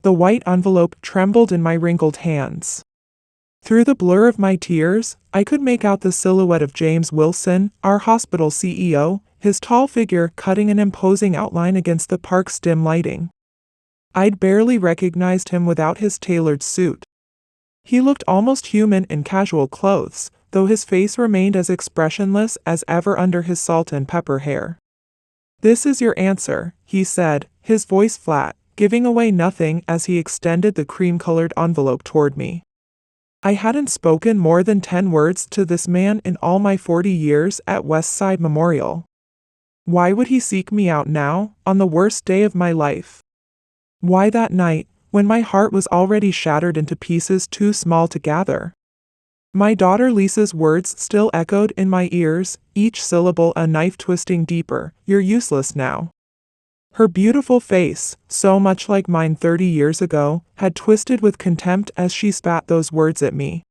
The white envelope trembled in my wrinkled hands. Through the blur of my tears, I could make out the silhouette of James Wilson, our hospital CEO, his tall figure cutting an imposing outline against the park's dim lighting. I'd barely recognized him without his tailored suit. He looked almost human in casual clothes, though his face remained as expressionless as ever under his salt and pepper hair. "This is your answer," he said, his voice flat, giving away nothing as he extended the cream-colored envelope toward me. I hadn't spoken more than 10 words to this man in all my 40 years at Westside Memorial. Why would he seek me out now, on the worst day of my life? Why that night, when my heart was already shattered into pieces too small to gather? My daughter Lisa's words still echoed in my ears, each syllable a knife twisting deeper. "You're useless now." Her beautiful face, so much like mine 30 years ago, had twisted with contempt as she spat those words at me.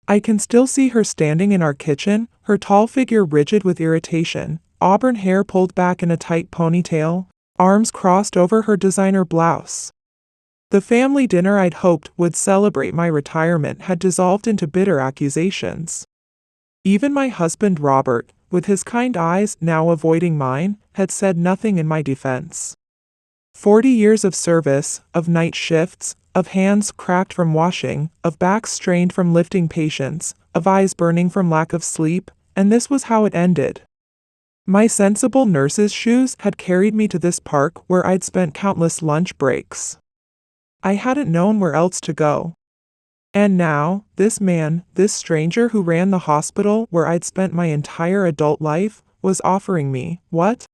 I can still see her standing in our kitchen, her tall figure rigid with irritation, auburn hair pulled back in a tight ponytail, arms crossed over her designer blouse. The family dinner I'd hoped would celebrate my retirement had dissolved into bitter accusations. Even my husband Robert, with his kind eyes now avoiding mine, had said nothing in my defense. 40 years of service, of night shifts, of hands cracked from washing, of backs strained from lifting patients, of eyes burning from lack of sleep, and this was how it ended. My sensible nurse's shoes had carried me to this park where I'd spent countless lunch breaks. I hadn't known where else to go. And now, this man, this stranger who ran the hospital where I'd spent my entire adult life, was offering me, what?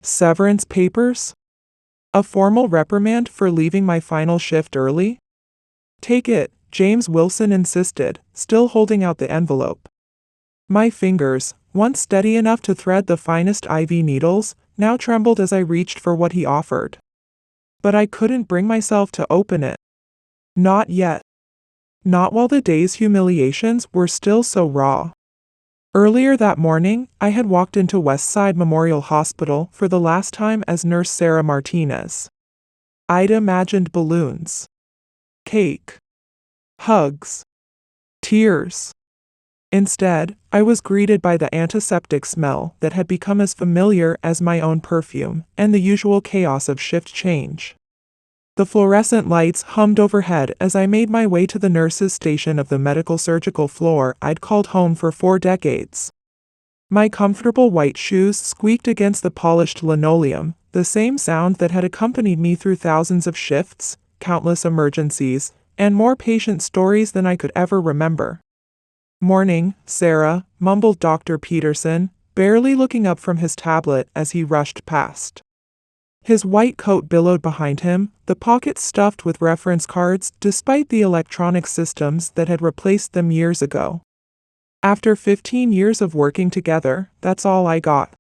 Severance papers? A formal reprimand for leaving my final shift early? "Take it," James Wilson insisted, still holding out the envelope. My fingers, once steady enough to thread the finest IV needles, now trembled as I reached for what he offered. But I couldn't bring myself to open it. Not yet. Not while the day's humiliations were still so raw. Earlier that morning, I had walked into Westside Memorial Hospital for the last time as Nurse Sarah Martinez. I'd imagined balloons, cake, hugs, tears. Instead, I was greeted by the antiseptic smell that had become as familiar as my own perfume, and the usual chaos of shift change. The fluorescent lights hummed overhead as I made my way to the nurse's station of the medical surgical floor I'd called home for 4 decades. My comfortable white shoes squeaked against the polished linoleum, the same sound that had accompanied me through thousands of shifts, countless emergencies, and more patient stories than I could ever remember. "Morning, Sarah," mumbled Dr. Peterson, barely looking up from his tablet as he rushed past. His white coat billowed behind him, the pockets stuffed with reference cards despite the electronic systems that had replaced them years ago. After 15 years of working together, that's all I got.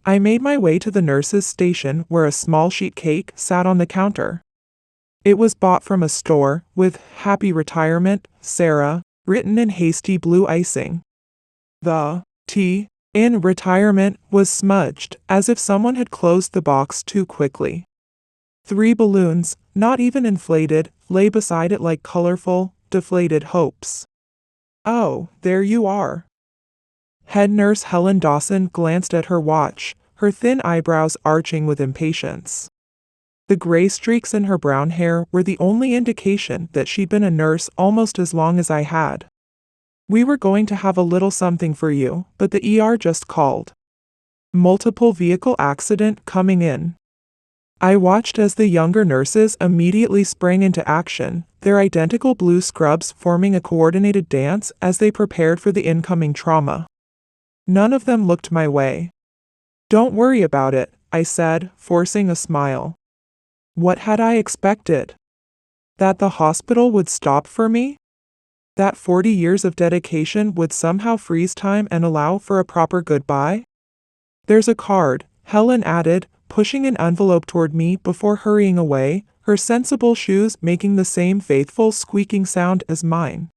I made my way to the nurse's station where a small sheet cake sat on the counter. It was bought from a store, with "Happy Retirement, Sarah," written in hasty blue icing. The T in retirement was smudged, as if someone had closed the box too quickly. 3 balloons, not even inflated, lay beside it like colorful, deflated hopes. "Oh, there you are." Head nurse Helen Dawson glanced at her watch, her thin eyebrows arching with impatience. The gray streaks in her brown hair were the only indication that she'd been a nurse almost as long as I had. "We were going to have a little something for you, but the ER just called. Multiple vehicle accident coming in." I watched as the younger nurses immediately sprang into action, their identical blue scrubs forming a coordinated dance as they prepared for the incoming trauma. None of them looked my way. "Don't worry about it," I said, forcing a smile. What had I expected? That the hospital would stop for me? That 40 years of dedication would somehow freeze time and allow for a proper goodbye? "There's a card," Helen added, pushing an envelope toward me before hurrying away, her sensible shoes making the same faithful squeaking sound as mine.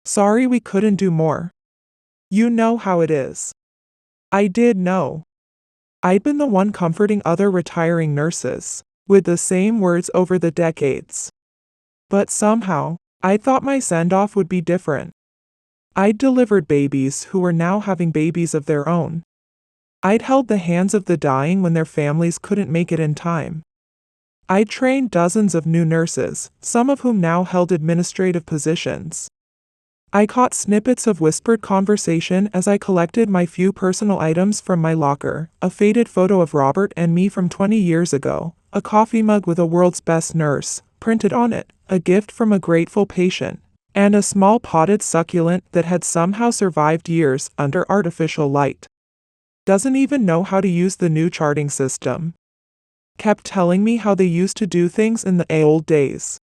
"Sorry we couldn't do more. You know how it is." I did know. I'd been the one comforting other retiring nurses. with the same words over the decades. But somehow, I thought my send-off would be different. I'd delivered babies who were now having babies of their own. I'd held the hands of the dying when their families couldn't make it in time. I'd trained dozens of new nurses, some of whom now held administrative positions. I caught snippets of whispered conversation as I collected my few personal items from my locker: a faded photo of Robert and me from 20 years ago, a coffee mug with a "World's Best Nurse" printed on it, a gift from a grateful patient, and a small potted succulent that had somehow survived years under artificial light. Doesn't even know how to use the new charting system. Kept telling me how they used to do things in the old days.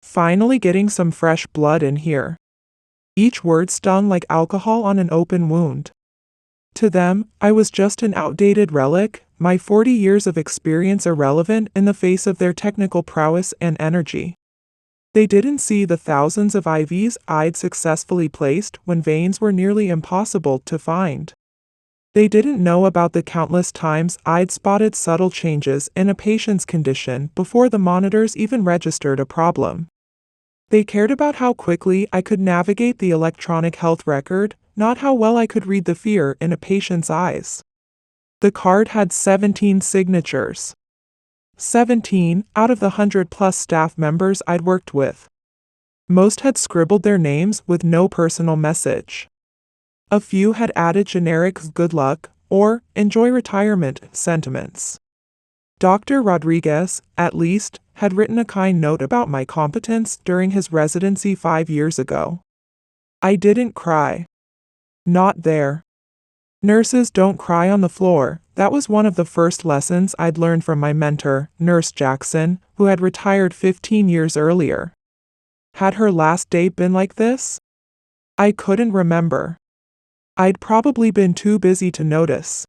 Finally getting some fresh blood in here. Each word stung like alcohol on an open wound. To them, I was just an outdated relic, my 40 years of experience irrelevant in the face of their technical prowess and energy. They didn't see the thousands of IVs I'd successfully placed when veins were nearly impossible to find. They didn't know about the countless times I'd spotted subtle changes in a patient's condition before the monitors even registered a problem. They cared about how quickly I could navigate the electronic health record, not how well I could read the fear in a patient's eyes. The card had 17 signatures. 17 out of the 100+ staff members I'd worked with. Most had scribbled their names with no personal message. A few had added generic "good luck" or "enjoy retirement" sentiments. Dr. Rodriguez, at least, had written a kind note about my competence during his residency 5 years ago. I didn't cry. Not there. Nurses don't cry on the floor. That was one of the first lessons I'd learned from my mentor, Nurse Jackson, who had retired 15 years earlier. Had her last day been like this? I couldn't remember. I'd probably been too busy to notice.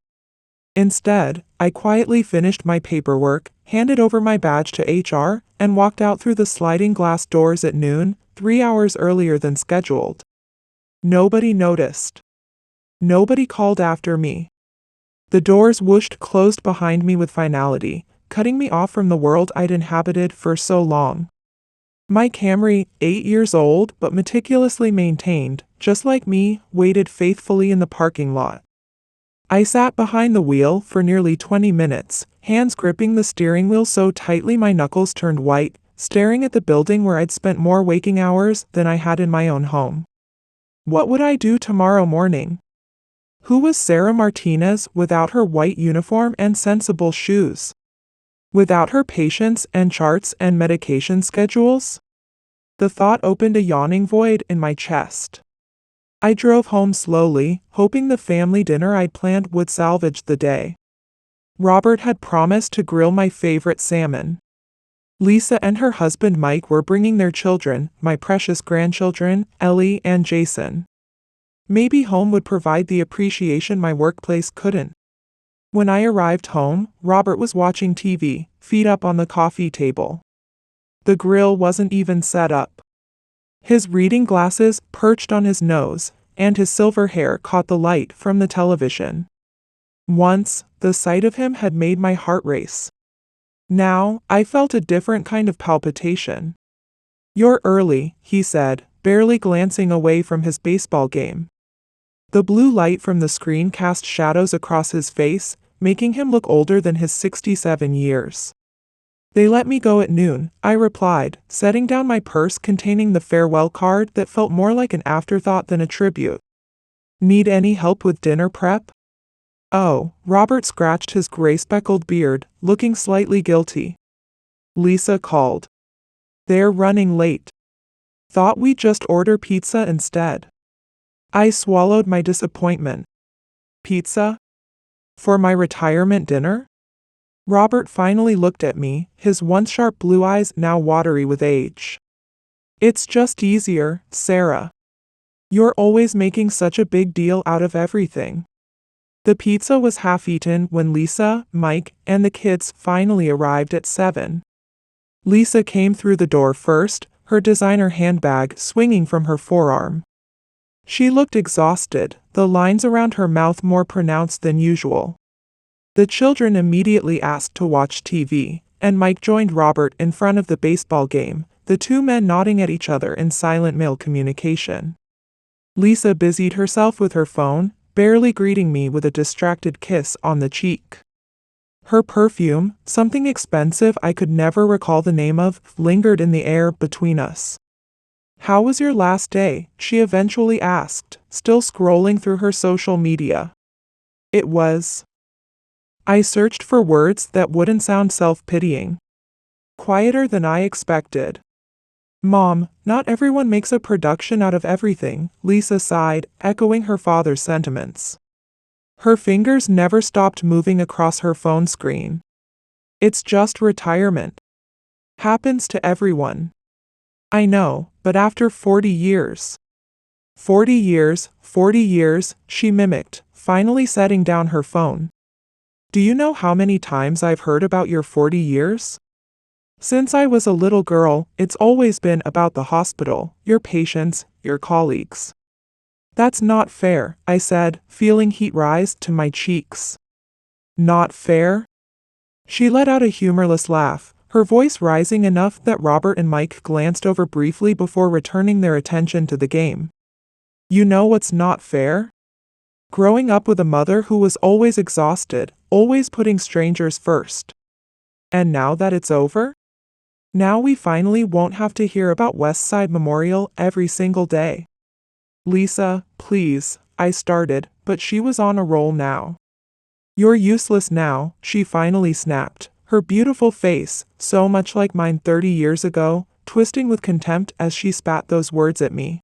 Instead, I quietly finished my paperwork, handed over my badge to HR, and walked out through the sliding glass doors at noon, 3 hours earlier than scheduled. Nobody noticed. Nobody called after me. The doors whooshed closed behind me with finality, cutting me off from the world I'd inhabited for so long. My Camry, 8 years old but meticulously maintained, just like me, waited faithfully in the parking lot. I sat behind the wheel for nearly 20 minutes, hands gripping the steering wheel so tightly my knuckles turned white, staring at the building where I'd spent more waking hours than I had in my own home. What would I do tomorrow morning? Who was Sarah Martinez without her white uniform and sensible shoes? Without her patients and charts and medication schedules? The thought opened a yawning void in my chest. I drove home slowly, hoping the family dinner I'd planned would salvage the day. Robert had promised to grill my favorite salmon. Lisa and her husband Mike were bringing their children, my precious grandchildren, Ellie and Jason. Maybe home would provide the appreciation my workplace couldn't. When I arrived home, Robert was watching TV, feet up on the coffee table. The grill wasn't even set up. His reading glasses perched on his nose, and his silver hair caught the light from the television. Once, the sight of him had made my heart race. Now, I felt a different kind of palpitation. "You're early," he said, barely glancing away from his baseball game. The blue light from the screen cast shadows across his face, making him look older than his 67 years. "They let me go at noon," I replied, setting down my purse containing the farewell card that felt more like an afterthought than a tribute. "Need any help with dinner prep?" "Oh," Robert scratched his gray-speckled beard, looking slightly guilty. "Lisa called. They're running late. Thought we'd just order pizza instead." I swallowed my disappointment. "Pizza? For my retirement dinner?" Robert finally looked at me, his once sharp blue eyes now watery with age. "It's just easier, Sarah. You're always making such a big deal out of everything." The pizza was half-eaten when Lisa, Mike, and the kids finally arrived at 7. Lisa came through the door first, her designer handbag swinging from her forearm. She looked exhausted, the lines around her mouth more pronounced than usual. The children immediately asked to watch TV, and Mike joined Robert in front of the baseball game, the two men nodding at each other in silent male communication. Lisa busied herself with her phone, barely greeting me with a distracted kiss on the cheek. Her perfume, something expensive I could never recall the name of, lingered in the air between us. "How was your last day?" she eventually asked, still scrolling through her social media. "It was." I searched for words that wouldn't sound self-pitying. "Quieter than I expected." "Mom, not everyone makes a production out of everything," Lisa sighed, echoing her father's sentiments. Her fingers never stopped moving across her phone screen. "It's just retirement. Happens to everyone." "I know, but after 40 years. 40 years, she mimicked, finally setting down her phone. "Do you know how many times I've heard about your 40 years? Since I was a little girl, it's always been about the hospital, your patients, your colleagues." "That's not fair," I said, feeling heat rise to my cheeks. "Not fair?" She let out a humorless laugh, her voice rising enough that Robert and Mike glanced over briefly before returning their attention to the game. "You know what's not fair? Growing up with a mother who was always exhausted, always putting strangers first. And now that it's over? Now we finally won't have to hear about West Side Memorial every single day." "Lisa, please," I started, but she was on a roll now. "You're useless now," she finally snapped, her beautiful face, so much like mine 30 years ago, twisting with contempt as she spat those words at me.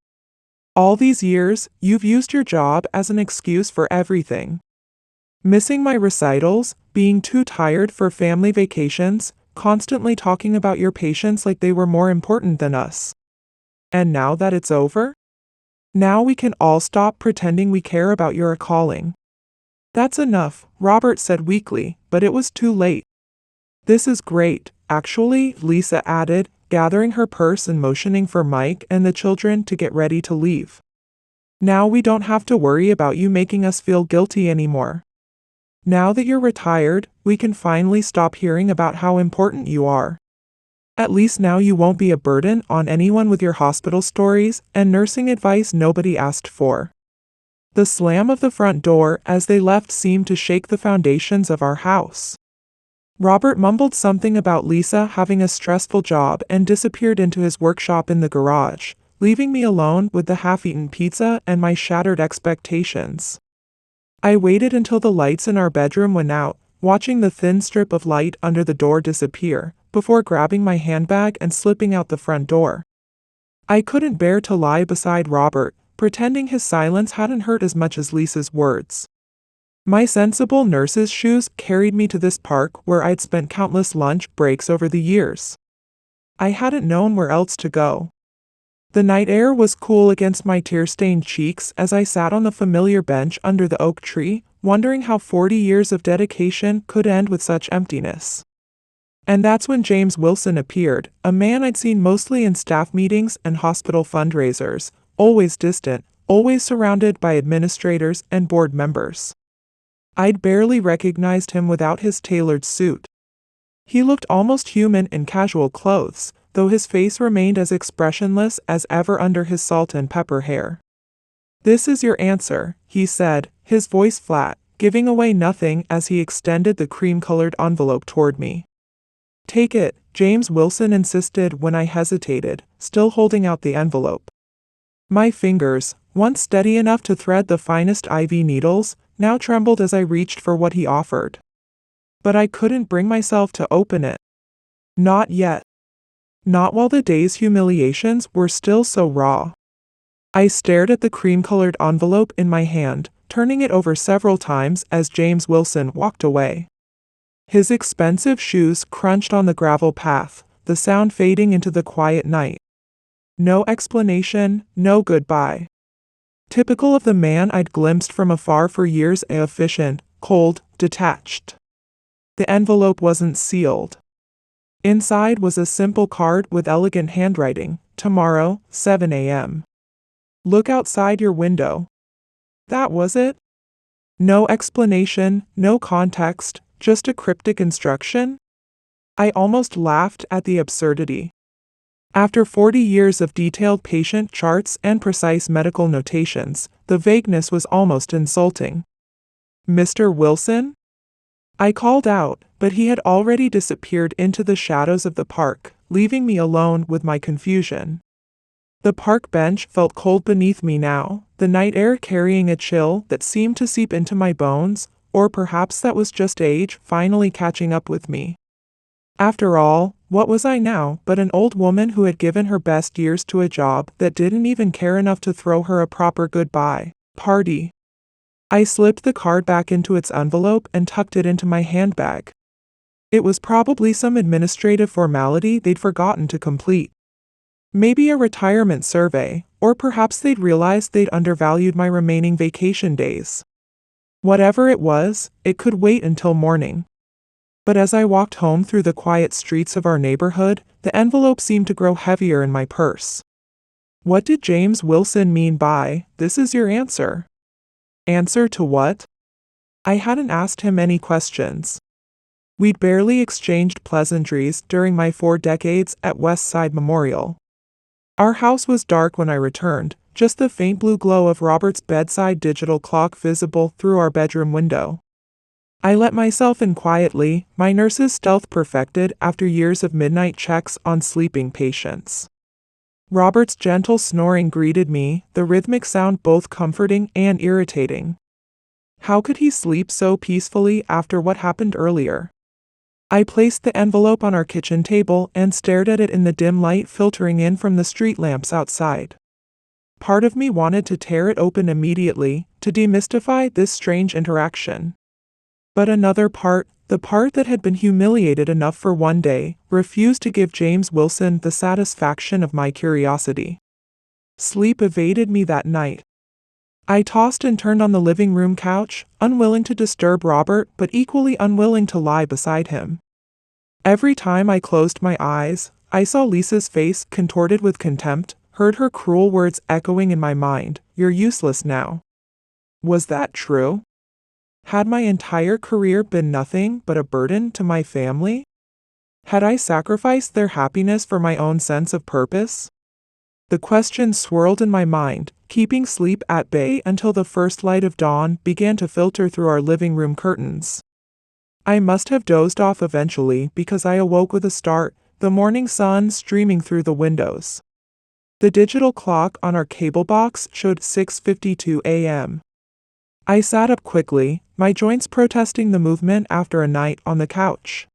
"All these years, you've used your job as an excuse for everything. Missing my recitals, being too tired for family vacations, constantly talking about your patients like they were more important than us. And now that it's over? Now we can all stop pretending we care about your calling." "That's enough," Robert said weakly, but it was too late. "This is great, actually," Lisa added, gathering her purse and motioning for Mike and the children to get ready to leave. "Now we don't have to worry about you making us feel guilty anymore. Now that you're retired, we can finally stop hearing about how important you are. At least now you won't be a burden on anyone with your hospital stories and nursing advice nobody asked for." The slam of the front door as they left seemed to shake the foundations of our house. Robert mumbled something about Lisa having a stressful job and disappeared into his workshop in the garage, leaving me alone with the half-eaten pizza and my shattered expectations. I waited until the lights in our bedroom went out, watching the thin strip of light under the door disappear, before grabbing my handbag and slipping out the front door. I couldn't bear to lie beside Robert, pretending his silence hadn't hurt as much as Lisa's words. My sensible nurse's shoes carried me to this park where I'd spent countless lunch breaks over the years. I hadn't known where else to go. The night air was cool against my tear-stained cheeks as I sat on the familiar bench under the oak tree, wondering how 40 years of dedication could end with such emptiness. And that's when James Wilson appeared, a man I'd seen mostly in staff meetings and hospital fundraisers, always distant, always surrounded by administrators and board members. I'd barely recognized him without his tailored suit. He looked almost human in casual clothes, though his face remained as expressionless as ever under his salt and pepper hair. "This is your answer," he said, his voice flat, giving away nothing as he extended the cream-colored envelope toward me. "Take it," James Wilson insisted when I hesitated, still holding out the envelope. My fingers, once steady enough to thread the finest IV needles, now trembled as I reached for what he offered. But I couldn't bring myself to open it. Not yet. Not while the day's humiliations were still so raw. I stared at the cream-colored envelope in my hand, turning it over several times as James Wilson walked away. His expensive shoes crunched on the gravel path, the sound fading into the quiet night. No explanation, no goodbye. Typical of the man I'd glimpsed from afar for years, efficient, cold, detached. The envelope wasn't sealed. Inside was a simple card with elegant handwriting, "Tomorrow, 7 a.m. Look outside your window." That was it? No explanation, no context, just a cryptic instruction? I almost laughed at the absurdity. After 40 years of detailed patient charts and precise medical notations, the vagueness was almost insulting. Mr. Wilson? I called out, but he had already disappeared into the shadows of the park, leaving me alone with my confusion. The park bench felt cold beneath me now, the night air carrying a chill that seemed to seep into my bones, or perhaps that was just age finally catching up with me. After all, what was I now but an old woman who had given her best years to a job that didn't even care enough to throw her a proper goodbye party? I slipped the card back into its envelope and tucked it into my handbag. It was probably some administrative formality they'd forgotten to complete. Maybe a retirement survey, or perhaps they'd realized they'd undervalued my remaining vacation days. Whatever it was, it could wait until morning. But as I walked home through the quiet streets of our neighborhood, the envelope seemed to grow heavier in my purse. What did James Wilson mean by, "This is your answer"? Answer to what? I hadn't asked him any questions. We'd barely exchanged pleasantries during my 4 decades at West Side Memorial. Our house was dark when I returned, just the faint blue glow of Robert's bedside digital clock visible through our bedroom window. I let myself in quietly, my nurse's stealth perfected after years of midnight checks on sleeping patients. Robert's gentle snoring greeted me, the rhythmic sound both comforting and irritating. How could he sleep so peacefully after what happened earlier? I placed the envelope on our kitchen table and stared at it in the dim light filtering in from the street lamps outside. Part of me wanted to tear it open immediately, to demystify this strange interaction. But another part, the part that had been humiliated enough for one day, refused to give James Wilson the satisfaction of my curiosity. Sleep evaded me that night. I tossed and turned on the living room couch, unwilling to disturb Robert but equally unwilling to lie beside him. Every time I closed my eyes, I saw Lisa's face contorted with contempt, heard her cruel words echoing in my mind, "You're useless now." Was that true? Had my entire career been nothing but a burden to my family? Had I sacrificed their happiness for my own sense of purpose? The questions swirled in my mind, keeping sleep at bay until the first light of dawn began to filter through our living room curtains. I must have dozed off eventually because I awoke with a start, the morning sun streaming through the windows. The digital clock on our cable box showed 6:52 a.m. I sat up quickly, my joints protesting the movement after a night on the couch.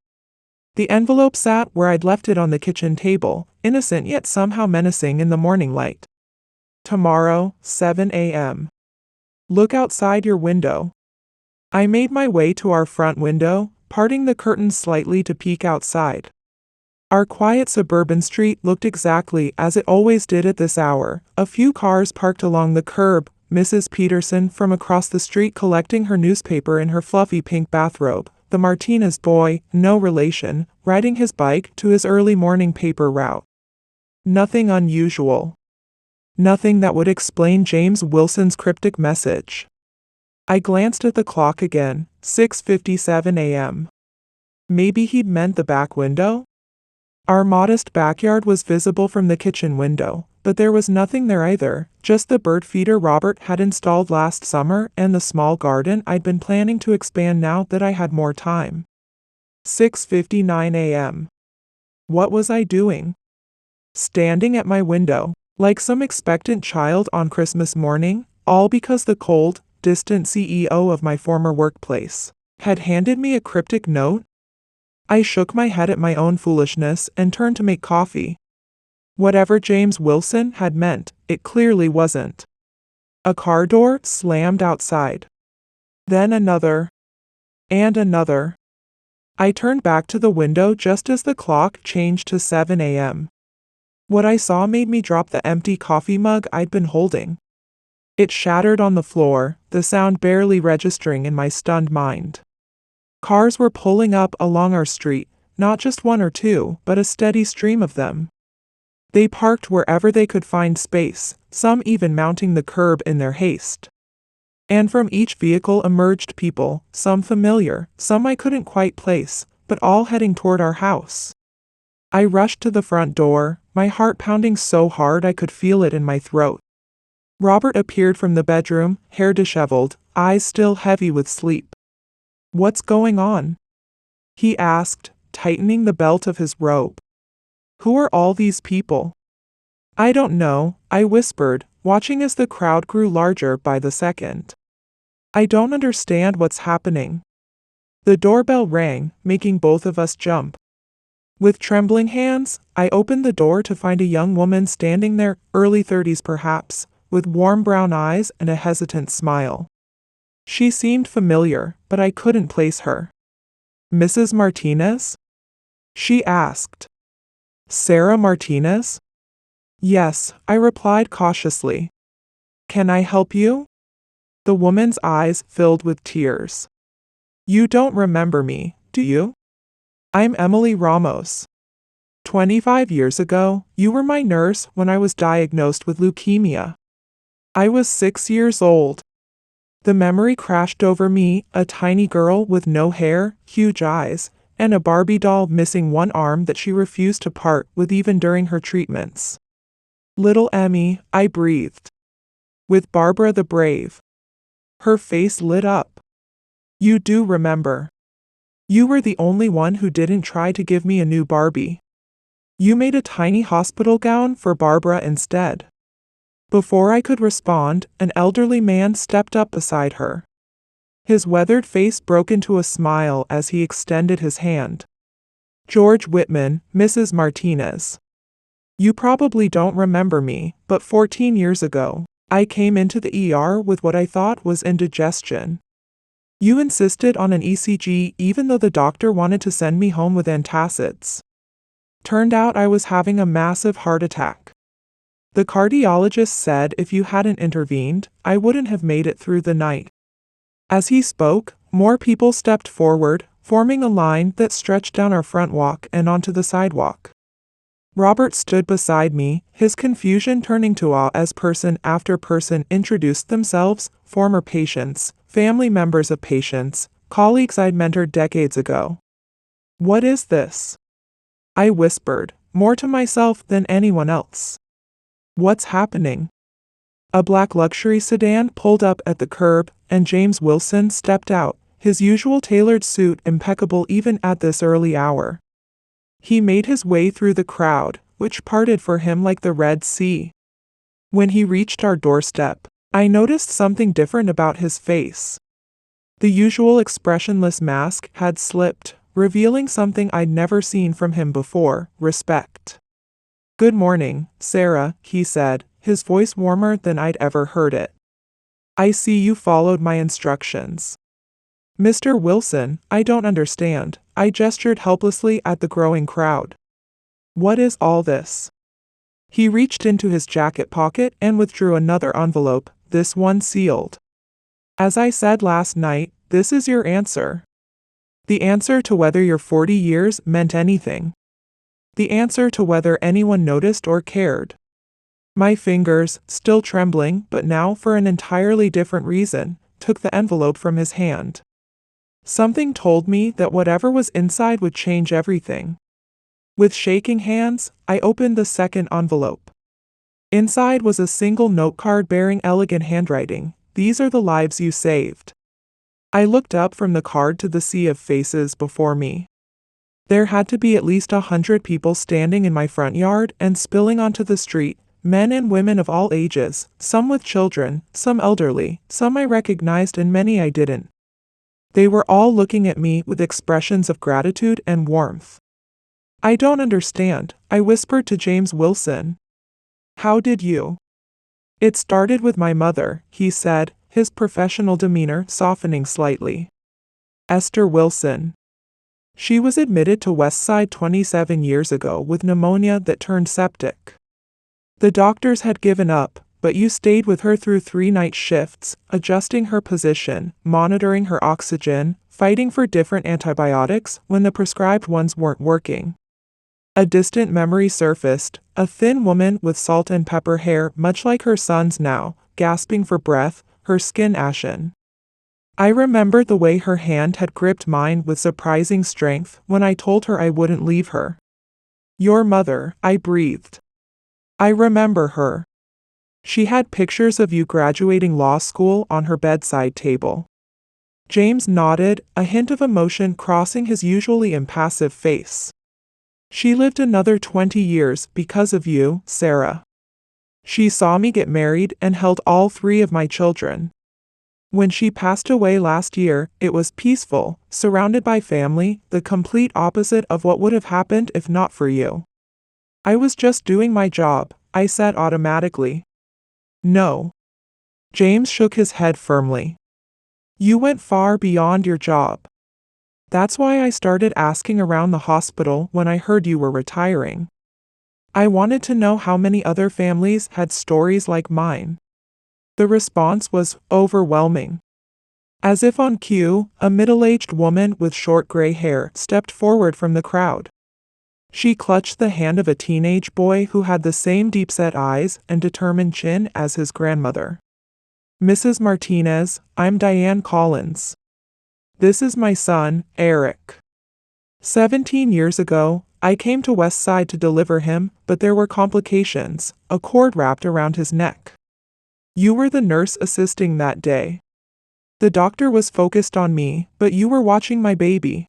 The envelope sat where I'd left it on the kitchen table, innocent yet somehow menacing in the morning light. Tomorrow, 7 a.m. Look outside your window. I made my way to our front window, parting the curtains slightly to peek outside. Our quiet suburban street looked exactly as it always did at this hour, a few cars parked along the curb, Mrs. Peterson from across the street collecting her newspaper in her fluffy pink bathrobe, the Martinez boy, no relation, riding his bike to his early morning paper route. Nothing unusual. Nothing that would explain James Wilson's cryptic message. I glanced at the clock again, 6:57 a.m. Maybe he'd meant the back window? Our modest backyard was visible from the kitchen window, but there was nothing there either, just the bird feeder Robert had installed last summer and the small garden I'd been planning to expand now that I had more time. 6:59 a.m. What was I doing? Standing at my window, like some expectant child on Christmas morning, all because the cold, distant CEO of my former workplace had handed me a cryptic note? I shook my head at my own foolishness and turned to make coffee. Whatever James Wilson had meant, it clearly wasn't. A car door slammed outside. Then another. And another. I turned back to the window just as the clock changed to 7 a.m. What I saw made me drop the empty coffee mug I'd been holding. It shattered on the floor, the sound barely registering in my stunned mind. Cars were pulling up along our street, not just one or two, but a steady stream of them. They parked wherever they could find space, some even mounting the curb in their haste. And from each vehicle emerged people, some familiar, some I couldn't quite place, but all heading toward our house. I rushed to the front door, my heart pounding so hard I could feel it in my throat. Robert appeared from the bedroom, hair disheveled, eyes still heavy with sleep. "What's going on?" he asked, tightening the belt of his robe. "Who are all these people?" "I don't know," I whispered, watching as the crowd grew larger by the second. "I don't understand what's happening." The doorbell rang, making both of us jump. With trembling hands, I opened the door to find a young woman standing there, early 30s perhaps, with warm brown eyes and a hesitant smile. She seemed familiar, but I couldn't place her. "Mrs. Martinez?" she asked. "Sarah Martinez?" "Yes," I replied cautiously. "Can I help you?" The woman's eyes filled with tears. "You don't remember me, do you? I'm Emily Ramos. 25 years ago, you were my nurse when I was diagnosed with leukemia. I was 6 years old." The memory crashed over me, a tiny girl with no hair, huge eyes, and a Barbie doll missing one arm that she refused to part with even during her treatments. "Little Emmy," I breathed. "With Barbara the Brave." Her face lit up. "You do remember. You were the only one who didn't try to give me a new Barbie. You made a tiny hospital gown for Barbara instead." Before I could respond, an elderly man stepped up beside her. His weathered face broke into a smile as he extended his hand. "George Whitman, Mrs. Martinez. You probably don't remember me, but 14 years ago, I came into the ER with what I thought was indigestion. You insisted on an ECG even though the doctor wanted to send me home with antacids. Turned out I was having a massive heart attack. The cardiologist said if you hadn't intervened, I wouldn't have made it through the night." As he spoke, more people stepped forward, forming a line that stretched down our front walk and onto the sidewalk. Robert stood beside me, his confusion turning to awe as person after person introduced themselves, former patients, family members of patients, colleagues I'd mentored decades ago. "What is this?" I whispered, more to myself than anyone else. "What's happening?" A black luxury sedan pulled up at the curb, and James Wilson stepped out, his usual tailored suit impeccable even at this early hour. He made his way through the crowd, which parted for him like the Red Sea. When he reached our doorstep, I noticed something different about his face. The usual expressionless mask had slipped, revealing something I'd never seen from him before: respect. "Good morning, Sarah," he said, his voice warmer than I'd ever heard it. "I see you followed my instructions." "Mr. Wilson, I don't understand." I gestured helplessly at the growing crowd. "What is all this?" He reached into his jacket pocket and withdrew another envelope, this one sealed. "As I said last night, this is your answer. The answer to whether your 40 years meant anything. The answer to whether anyone noticed or cared." My fingers, still trembling, but now for an entirely different reason, took the envelope from his hand. Something told me that whatever was inside would change everything. With shaking hands, I opened the second envelope. Inside was a single note card bearing elegant handwriting. "These are the lives you saved." I looked up from the card to the sea of faces before me. There had to be at least 100 people standing in my front yard and spilling onto the street, men and women of all ages, some with children, some elderly, some I recognized and many I didn't. They were all looking at me with expressions of gratitude and warmth. "I don't understand," I whispered to James Wilson. "How did you?" "It started with my mother," he said, his professional demeanor softening slightly. "Esther Wilson. She was admitted to Westside 27 years ago with pneumonia that turned septic. The doctors had given up, but you stayed with her through 3 night shifts, adjusting her position, monitoring her oxygen, fighting for different antibiotics when the prescribed ones weren't working." A distant memory surfaced, a thin woman with salt and pepper hair much like her son's now, gasping for breath, her skin ashen. I remembered the way her hand had gripped mine with surprising strength when I told her I wouldn't leave her. Your mother, I breathed. I remember her. She had pictures of you graduating law school on her bedside table. James nodded, a hint of emotion crossing his usually impassive face. She lived another 20 years because of you, Sarah. She saw me get married and held all 3 of my children. When she passed away last year, it was peaceful, surrounded by family, the complete opposite of what would have happened if not for you. I was just doing my job, I said automatically. No. James shook his head firmly. You went far beyond your job. That's why I started asking around the hospital when I heard you were retiring. I wanted to know how many other families had stories like mine. The response was overwhelming. As if on cue, a middle-aged woman with short gray hair stepped forward from the crowd. She clutched the hand of a teenage boy who had the same deep-set eyes and determined chin as his grandmother. Mrs. Martinez, I'm Diane Collins. This is my son, Eric. 17 years ago, I came to Westside to deliver him, but there were complications, a cord wrapped around his neck. You were the nurse assisting that day. The doctor was focused on me, but you were watching my baby.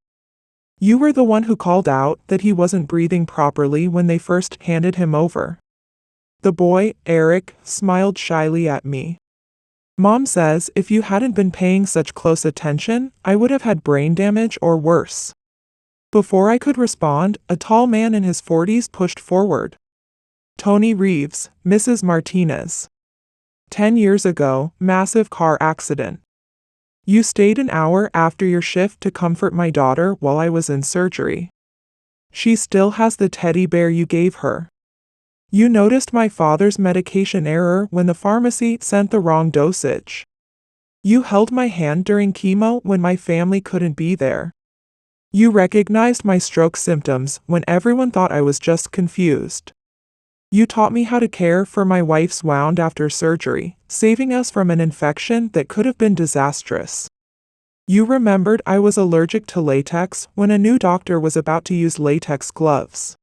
You were the one who called out that he wasn't breathing properly when they first handed him over. The boy, Eric, smiled shyly at me. Mom says if you hadn't been paying such close attention, I would have had brain damage or worse. Before I could respond, a tall man in his 40s pushed forward. Tony Reeves, Mrs. Martinez. 10 years ago, massive car accident. You stayed an hour after your shift to comfort my daughter while I was in surgery. She still has the teddy bear you gave her. You noticed my father's medication error when the pharmacy sent the wrong dosage. You held my hand during chemo when my family couldn't be there. You recognized my stroke symptoms when everyone thought I was just confused. You taught me how to care for my wife's wound after surgery, saving us from an infection that could have been disastrous. You remembered I was allergic to latex when a new doctor was about to use latex gloves.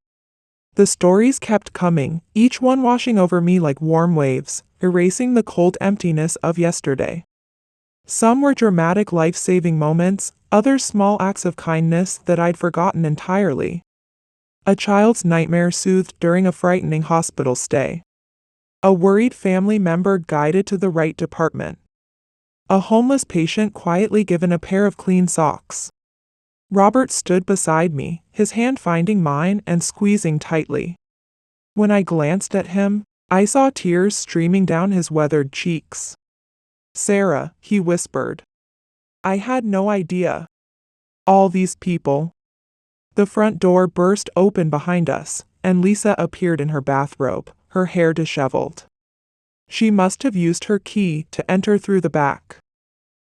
The stories kept coming, each one washing over me like warm waves, erasing the cold emptiness of yesterday. Some were dramatic life-saving moments, others small acts of kindness that I'd forgotten entirely. A child's nightmare soothed during a frightening hospital stay. A worried family member guided to the right department. A homeless patient quietly given a pair of clean socks. Robert stood beside me, his hand finding mine and squeezing tightly. When I glanced at him, I saw tears streaming down his weathered cheeks. Sarah, he whispered. I had no idea. All these people. The front door burst open behind us, and Lisa appeared in her bathrobe, her hair disheveled. She must have used her key to enter through the back.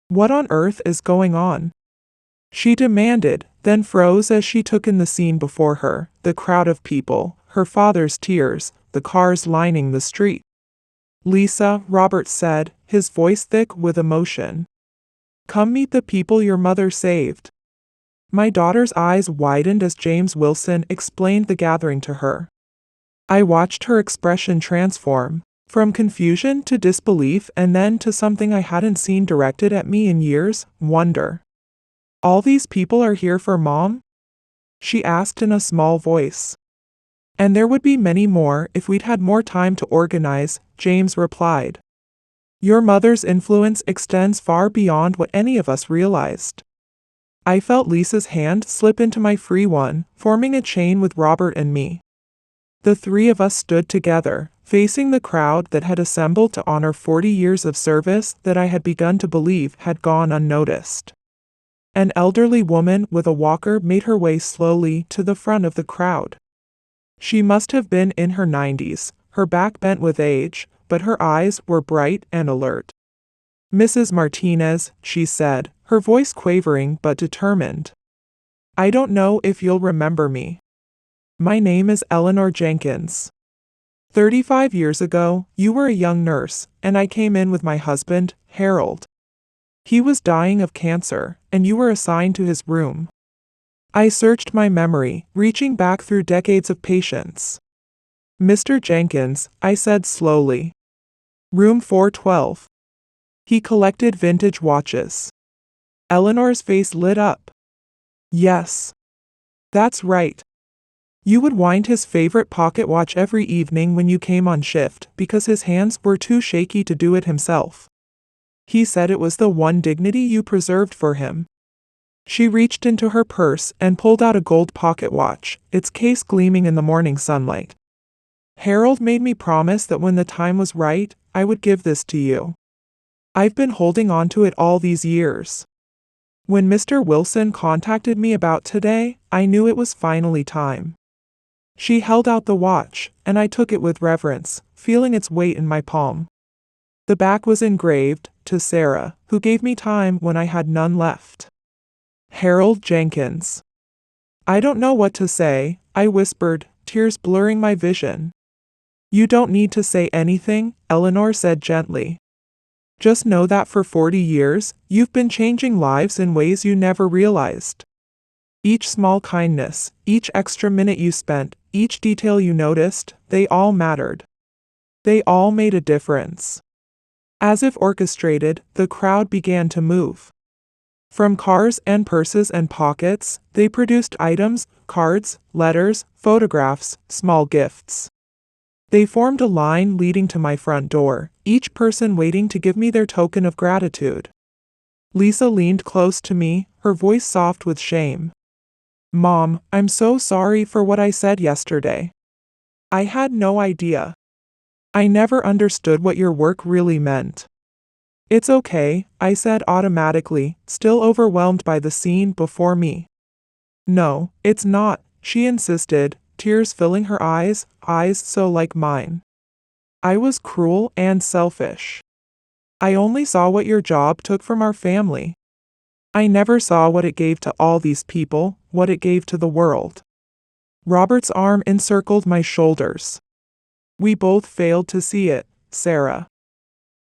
What on earth is going on? She demanded, then froze as she took in the scene before her, the crowd of people, her father's tears, the cars lining the street. Lisa, Robert said, his voice thick with emotion. Come meet the people your mother saved. My daughter's eyes widened as James Wilson explained the gathering to her. I watched her expression transform, from confusion to disbelief and then to something I hadn't seen directed at me in years, wonder. All these people are here for Mom? She asked in a small voice. And there would be many more if we'd had more time to organize, James replied. Your mother's influence extends far beyond what any of us realized. I felt Lisa's hand slip into my free one, forming a chain with Robert and me. The 3 of us stood together, facing the crowd that had assembled to honor 40 years of service that I had begun to believe had gone unnoticed. An elderly woman with a walker made her way slowly to the front of the crowd. She must have been in her 90s, her back bent with age, but her eyes were bright and alert. Mrs. Martinez, she said, her voice quavering but determined. I don't know if you'll remember me. My name is Eleanor Jenkins. 35 years ago, you were a young nurse, and I came in with my husband, Harold. He was dying of cancer, and you were assigned to his room. I searched my memory, reaching back through decades of patience. Mr. Jenkins, I said slowly. Room 412. He collected vintage watches. Eleanor's face lit up. Yes. That's right. You would wind his favorite pocket watch every evening when you came on shift because his hands were too shaky to do it himself. He said it was the one dignity you preserved for him. She reached into her purse and pulled out a gold pocket watch, its case gleaming in the morning sunlight. Harold made me promise that when the time was right, I would give this to you. I've been holding on to it all these years. When Mr. Wilson contacted me about today, I knew it was finally time. She held out the watch, and I took it with reverence, feeling its weight in my palm. The back was engraved, to Sarah, who gave me time when I had none left. Harold Jenkins. I don't know what to say, I whispered, tears blurring my vision. You don't need to say anything, Eleanor said gently. Just know that for 40 years, you've been changing lives in ways you never realized. Each small kindness, each extra minute you spent, each detail you noticed, they all mattered. They all made a difference. As if orchestrated, the crowd began to move. From cars and purses and pockets, they produced items, cards, letters, photographs, small gifts. They formed a line leading to my front door, each person waiting to give me their token of gratitude. Lisa leaned close to me, her voice soft with shame. Mom, I'm so sorry for what I said yesterday. I had no idea. I never understood what your work really meant. It's okay, I said automatically, still overwhelmed by the scene before me. No, it's not, she insisted, tears filling her eyes so like mine. I was cruel and selfish. I only saw what your job took from our family. I never saw what it gave to all these people, what it gave to the world. Robert's arm encircled my shoulders. We both failed to see it, Sarah.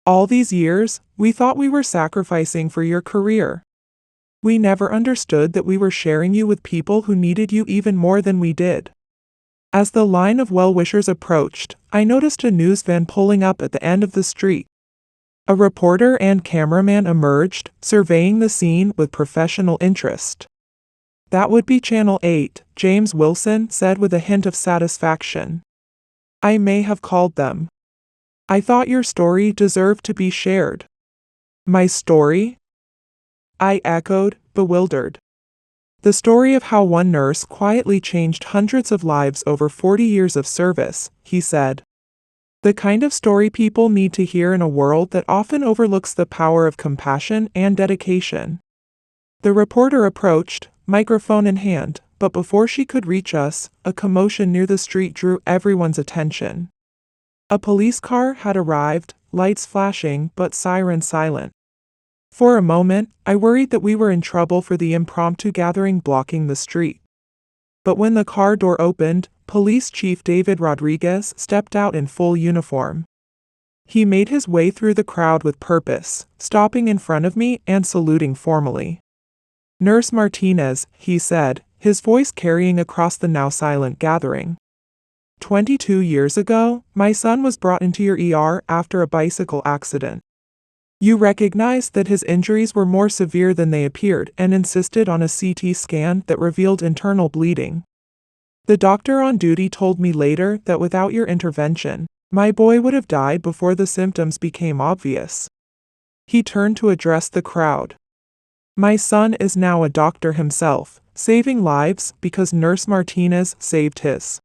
All these years, we thought we were sacrificing for your career. We never understood that we were sharing you with people who needed you even more than we did. As the line of well-wishers approached, I noticed a news van pulling up at the end of the street. A reporter and cameraman emerged, surveying the scene with professional interest. That would be Channel 8, James Wilson said with a hint of satisfaction. I may have called them. I thought your story deserved to be shared. My story? I echoed, bewildered. The story of how one nurse quietly changed hundreds of lives over 40 years of service, he said. The kind of story people need to hear in a world that often overlooks the power of compassion and dedication. The reporter approached, microphone in hand, but before she could reach us, a commotion near the street drew everyone's attention. A police car had arrived, lights flashing but siren silent. For a moment, I worried that we were in trouble for the impromptu gathering blocking the street. But when the car door opened, Police Chief David Rodriguez stepped out in full uniform. He made his way through the crowd with purpose, stopping in front of me and saluting formally. Nurse Martinez, he said, his voice carrying across the now silent gathering. 22 years ago, my son was brought into your ER after a bicycle accident. You recognized that his injuries were more severe than they appeared and insisted on a CT scan that revealed internal bleeding. The doctor on duty told me later that without your intervention, my boy would have died before the symptoms became obvious. He turned to address the crowd. My son is now a doctor himself, saving lives because Nurse Martinez saved his.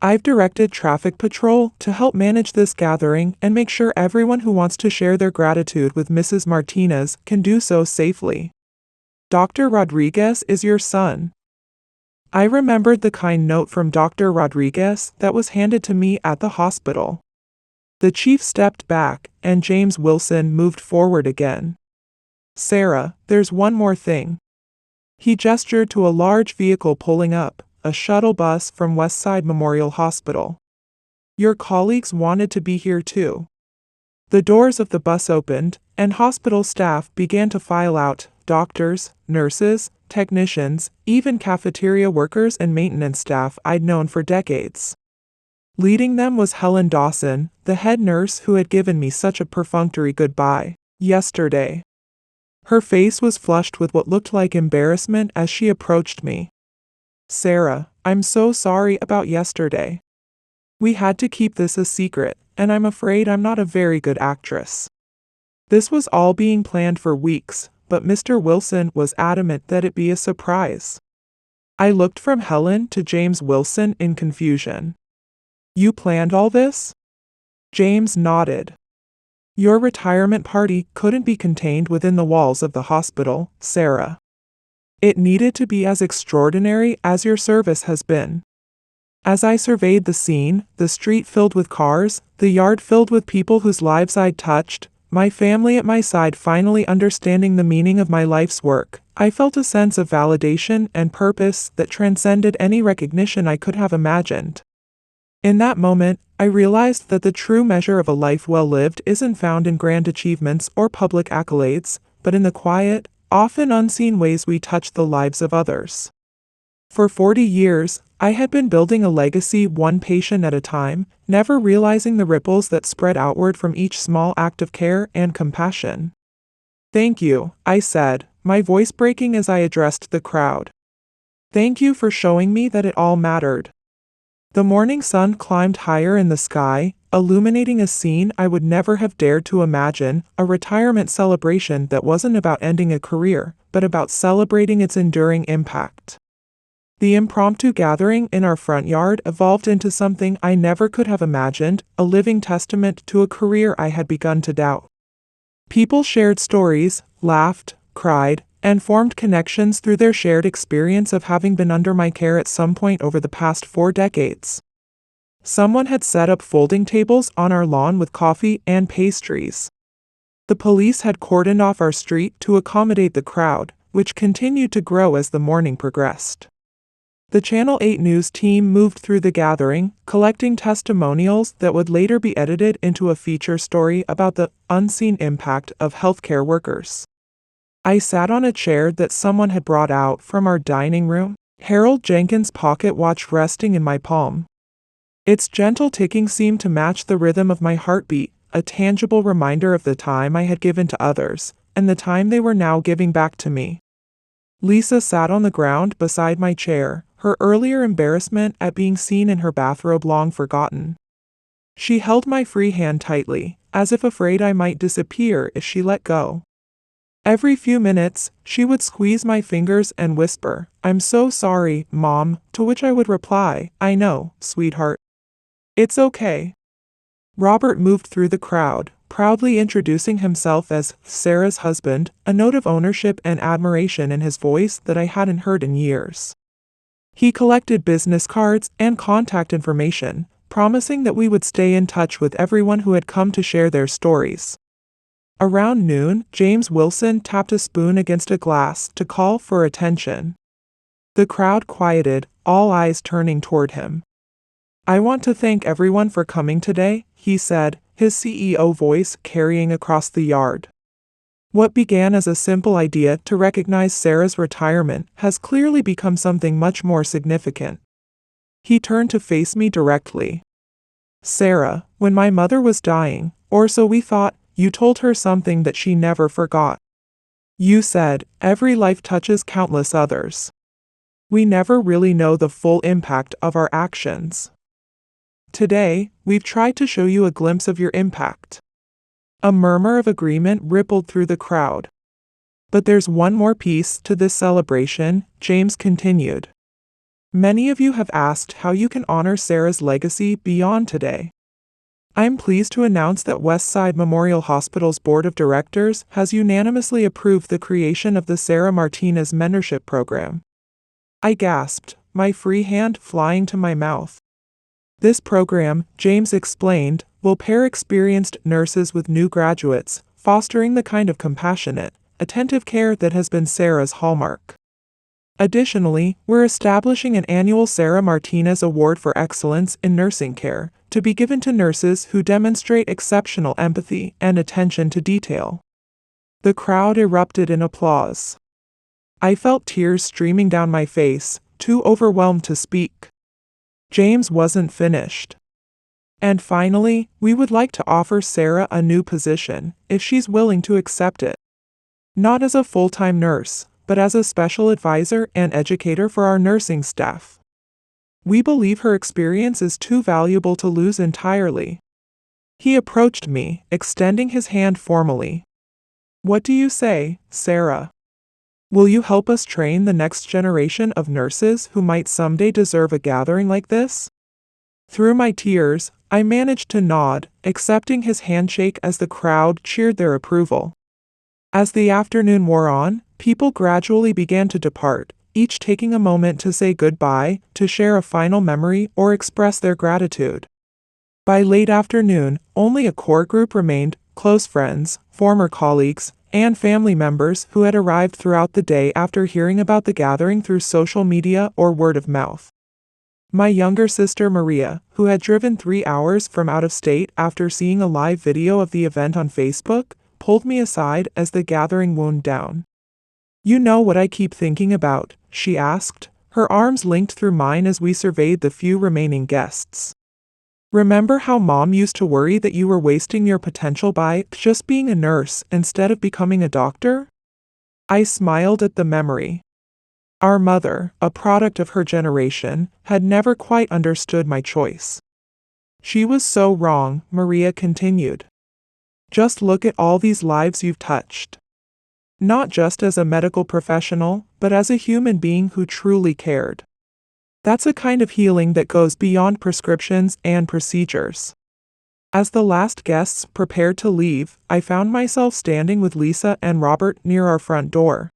I've directed traffic patrol to help manage this gathering and make sure everyone who wants to share their gratitude with Mrs. Martinez can do so safely. Dr. Rodriguez is your son. I remembered the kind note from Dr. Rodriguez that was handed to me at the hospital. The chief stepped back, and James Wilson moved forward again. Sarah, there's one more thing. He gestured to a large vehicle pulling up, a shuttle bus from Westside Memorial Hospital. Your colleagues wanted to be here too. The doors of the bus opened, and hospital staff began to file out: doctors, nurses, technicians, even cafeteria workers and maintenance staff I'd known for decades. Leading them was Helen Dawson, the head nurse who had given me such a perfunctory goodbye yesterday. Her face was flushed with what looked like embarrassment as she approached me. "Sarah, I'm so sorry about yesterday. We had to keep this a secret, and I'm afraid I'm not a very good actress." This was all being planned for weeks, but Mr. Wilson was adamant that it be a surprise. I looked from Helen to James Wilson in confusion. "You planned all this?" James nodded. "Your retirement party couldn't be contained within the walls of the hospital, Sarah. It needed to be as extraordinary as your service has been." As I surveyed the scene, the street filled with cars, the yard filled with people whose lives I'd touched, my family at my side finally understanding the meaning of my life's work, I felt a sense of validation and purpose that transcended any recognition I could have imagined. In that moment, I realized that the true measure of a life well lived isn't found in grand achievements or public accolades, but in the quiet, often unseen ways we touch the lives of others. For 40 years, I had been building a legacy one patient at a time, never realizing the ripples that spread outward from each small act of care and compassion. "Thank you," I said, my voice breaking as I addressed the crowd. "Thank you for showing me that it all mattered." The morning sun climbed higher in the sky, illuminating a scene I would never have dared to imagine: a retirement celebration that wasn't about ending a career, but about celebrating its enduring impact. The impromptu gathering in our front yard evolved into something I never could have imagined: a living testament to a career I had begun to doubt. People shared stories, laughed, cried, and formed connections through their shared experience of having been under my care at some point over the past 4 decades. Someone had set up folding tables on our lawn with coffee and pastries. The police had cordoned off our street to accommodate the crowd, which continued to grow as the morning progressed. The Channel 8 News team moved through the gathering, collecting testimonials that would later be edited into a feature story about the unseen impact of healthcare workers. I sat on a chair that someone had brought out from our dining room, Harold Jenkins' pocket watch resting in my palm. Its gentle ticking seemed to match the rhythm of my heartbeat, a tangible reminder of the time I had given to others, and the time they were now giving back to me. Lisa sat on the ground beside my chair, her earlier embarrassment at being seen in her bathrobe long forgotten. She held my free hand tightly, as if afraid I might disappear if she let go. Every few minutes, she would squeeze my fingers and whisper, "I'm so sorry, Mom," to which I would reply, "I know, sweetheart. It's okay." Robert moved through the crowd, proudly introducing himself as Sarah's husband, a note of ownership and admiration in his voice that I hadn't heard in years. He collected business cards and contact information, promising that we would stay in touch with everyone who had come to share their stories. Around noon, James Wilson tapped a spoon against a glass to call for attention. The crowd quieted, all eyes turning toward him. "I want to thank everyone for coming today," he said, his CEO voice carrying across the yard. What began as a simple idea to recognize Sarah's retirement has clearly become something much more significant. He turned to face me directly. "Sarah, when my mother was dying, or so we thought, you told her something that she never forgot. You said, 'Every life touches countless others.' We never really know the full impact of our actions. Today, we've tried to show you a glimpse of your impact." A murmur of agreement rippled through the crowd. "But there's one more piece to this celebration," James continued. "Many of you have asked how you can honor Sarah's legacy beyond today. I'm pleased to announce that Westside Memorial Hospital's Board of Directors has unanimously approved the creation of the Sarah Martinez Mentorship Program." I gasped, my free hand flying to my mouth. "This program," James explained, "will pair experienced nurses with new graduates, fostering the kind of compassionate, attentive care that has been Sarah's hallmark. Additionally, we're establishing an annual Sarah Martinez Award for Excellence in Nursing Care, to be given to nurses who demonstrate exceptional empathy and attention to detail. The crowd erupted in applause. I felt tears streaming down my face, too overwhelmed to speak. James wasn't finished. And finally, we would like to offer Sarah a new position, if she's willing to accept it. Not as a full-time nurse, but as a special advisor and educator for our nursing staff. We believe her experience is too valuable to lose entirely. He approached me, extending his hand formally. What do you say, Sarah? Will you help us train the next generation of nurses who might someday deserve a gathering like this? Through my tears, I managed to nod, accepting his handshake as the crowd cheered their approval. As the afternoon wore on, people gradually began to depart, each taking a moment to say goodbye, to share a final memory, or express their gratitude. By late afternoon, only a core group remained, close friends, former colleagues, and family members who had arrived throughout the day after hearing about the gathering through social media or word of mouth. My younger sister Maria, who had driven 3 hours from out of state after seeing a live video of the event on Facebook, pulled me aside as the gathering wound down. You know what I keep thinking about, she asked, her arms linked through mine as we surveyed the few remaining guests. Remember how Mom used to worry that you were wasting your potential by just being a nurse instead of becoming a doctor? I smiled at the memory. Our mother, a product of her generation, had never quite understood my choice. She was so wrong, Maria continued. Just look at all these lives you've touched. Not just as a medical professional, but as a human being who truly cared. That's a kind of healing that goes beyond prescriptions and procedures. As the last guests prepared to leave, I found myself standing with Lisa and Robert near our front door.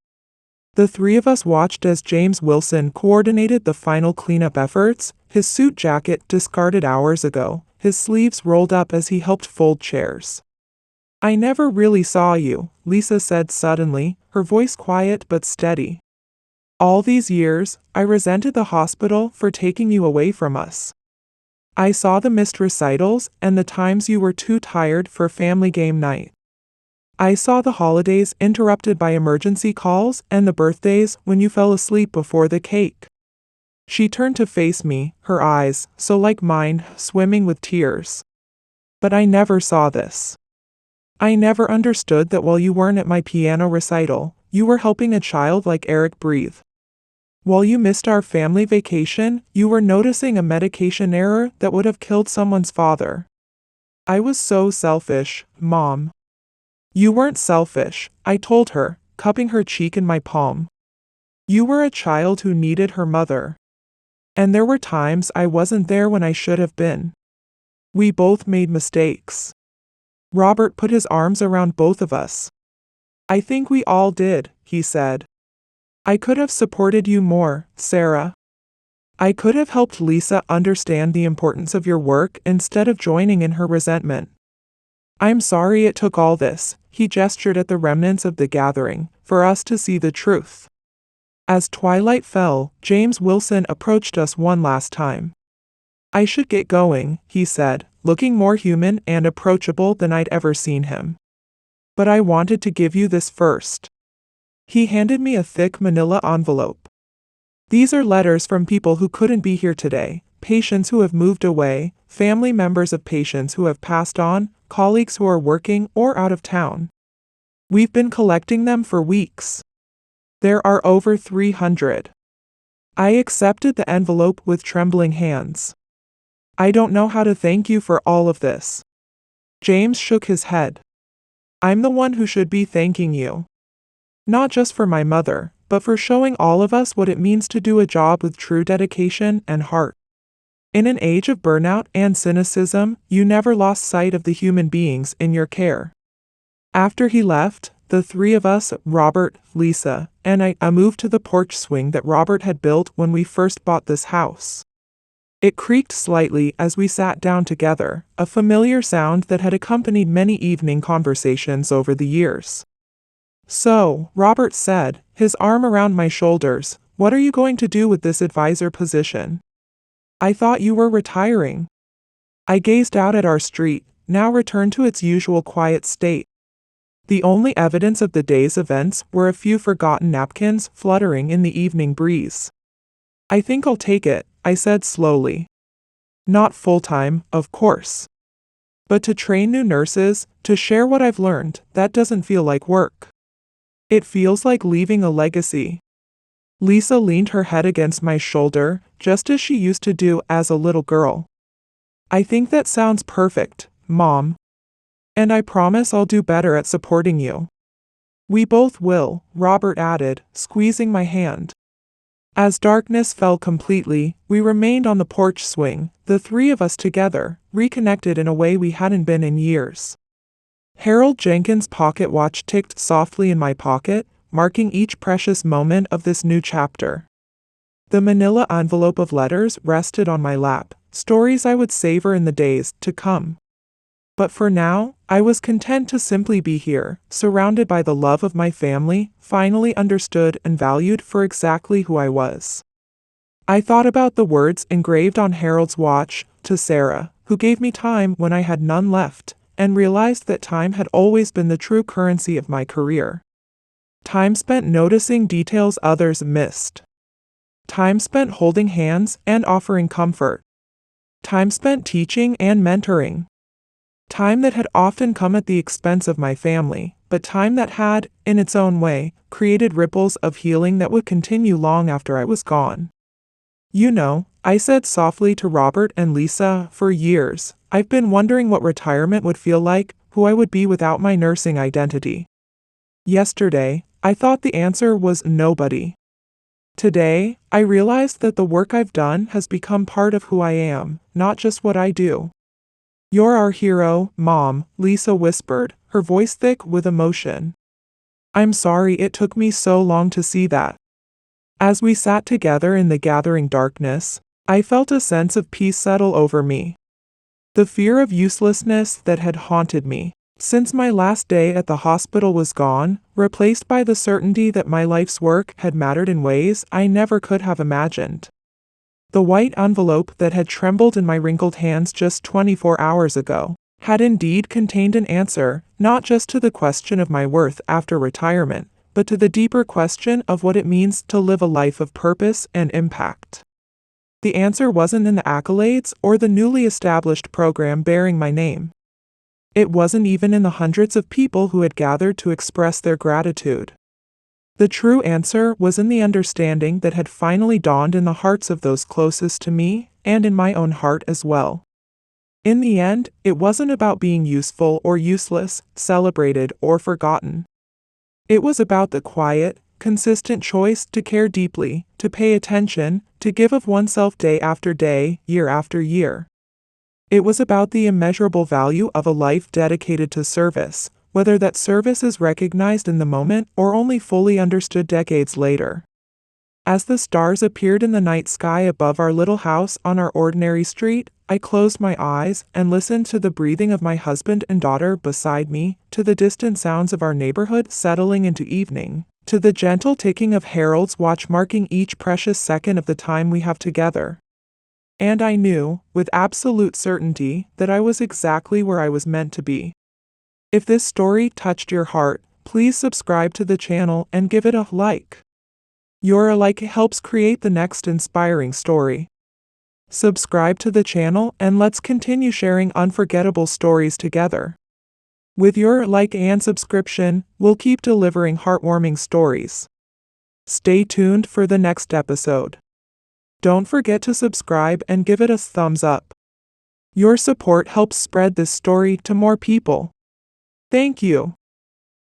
The three of us watched as James Wilson coordinated the final cleanup efforts, his suit jacket discarded hours ago, his sleeves rolled up as he helped fold chairs. I never really saw you, Lisa said suddenly, her voice quiet but steady. All these years, I resented the hospital for taking you away from us. I saw the missed recitals and the times you were too tired for family game night. I saw the holidays interrupted by emergency calls and the birthdays when you fell asleep before the cake. She turned to face me, her eyes, so like mine, swimming with tears. But I never saw this. I never understood that while you weren't at my piano recital, you were helping a child like Eric breathe. While you missed our family vacation, you were noticing a medication error that would have killed someone's father. I was so selfish, Mom. You weren't selfish, I told her, cupping her cheek in my palm. You were a child who needed her mother. And there were times I wasn't there when I should have been. We both made mistakes. Robert put his arms around both of us. I think we all did, he said. I could have supported you more, Sarah. I could have helped Lisa understand the importance of your work instead of joining in her resentment. I'm sorry it took all this, he gestured at the remnants of the gathering, for us to see the truth. As twilight fell, James Wilson approached us one last time. I should get going, he said, looking more human and approachable than I'd ever seen him. But I wanted to give you this first. He handed me a thick manila envelope. These are letters from people who couldn't be here today, patients who have moved away, family members of patients who have passed on, colleagues who are working or out of town. We've been collecting them for weeks. There are over 300. I accepted the envelope with trembling hands. I don't know how to thank you for all of this. James shook his head. I'm the one who should be thanking you. Not just for my mother, but for showing all of us what it means to do a job with true dedication and heart. In an age of burnout and cynicism, you never lost sight of the human beings in your care. After he left, the three of us, Robert, Lisa, and I moved to the porch swing that Robert had built when we first bought this house. It creaked slightly as we sat down together, a familiar sound that had accompanied many evening conversations over the years. So, Robert said, his arm around my shoulders, What are you going to do with this advisor position? I thought you were retiring. I gazed out at our street, now returned to its usual quiet state. The only evidence of the day's events were a few forgotten napkins fluttering in the evening breeze. I think I'll take it, I said slowly. Not full-time, of course. But to train new nurses, to share what I've learned, that doesn't feel like work. It feels like leaving a legacy. Lisa leaned her head against my shoulder, just as she used to do as a little girl. I think that sounds perfect, Mom. And I promise I'll do better at supporting you. We both will, Robert added, squeezing my hand. As darkness fell completely, we remained on the porch swing, the three of us together, reconnected in a way we hadn't been in years. Harold Jenkins' pocket watch ticked softly in my pocket, marking each precious moment of this new chapter. The manila envelope of letters rested on my lap, stories I would savor in the days to come. But for now, I was content to simply be here, surrounded by the love of my family, finally understood and valued for exactly who I was. I thought about the words engraved on Harold's watch, to Sarah, who gave me time when I had none left, and realized that time had always been the true currency of my career. Time spent noticing details others missed. Time spent holding hands and offering comfort. Time spent teaching and mentoring. Time that had often come at the expense of my family, but time that had, in its own way, created ripples of healing that would continue long after I was gone. You know, I said softly to Robert and Lisa, for years, I've been wondering what retirement would feel like, who I would be without my nursing identity. Yesterday, I thought the answer was nobody. Today, I realized that the work I've done has become part of who I am, not just what I do. You're our hero, Mom, Lisa whispered, her voice thick with emotion. I'm sorry it took me so long to see that. As we sat together in the gathering darkness, I felt a sense of peace settle over me. The fear of uselessness that had haunted me since my last day at the hospital was gone, replaced by the certainty that my life's work had mattered in ways I never could have imagined. The white envelope that had trembled in my wrinkled hands just 24 hours ago had indeed contained an answer, not just to the question of my worth after retirement, but to the deeper question of what it means to live a life of purpose and impact. The answer wasn't in the accolades or the newly established program bearing my name. It wasn't even in the hundreds of people who had gathered to express their gratitude. The true answer was in the understanding that had finally dawned in the hearts of those closest to me, and in my own heart as well. In the end, it wasn't about being useful or useless, celebrated or forgotten. It was about the quiet, consistent choice to care deeply, to pay attention, to give of oneself day after day, year after year. It was about the immeasurable value of a life dedicated to service, whether that service is recognized in the moment or only fully understood decades later. As the stars appeared in the night sky above our little house on our ordinary street, I closed my eyes and listened to the breathing of my husband and daughter beside me, to the distant sounds of our neighborhood settling into evening, to the gentle ticking of Harold's watch marking each precious second of the time we have together. And I knew, with absolute certainty, that I was exactly where I was meant to be. If this story touched your heart, please subscribe to the channel and give it a like. Your like helps create the next inspiring story. Subscribe to the channel and let's continue sharing unforgettable stories together. With your like and subscription, we'll keep delivering heartwarming stories. Stay tuned for the next episode. Don't forget to subscribe and give it a thumbs up. Your support helps spread this story to more people. Thank you.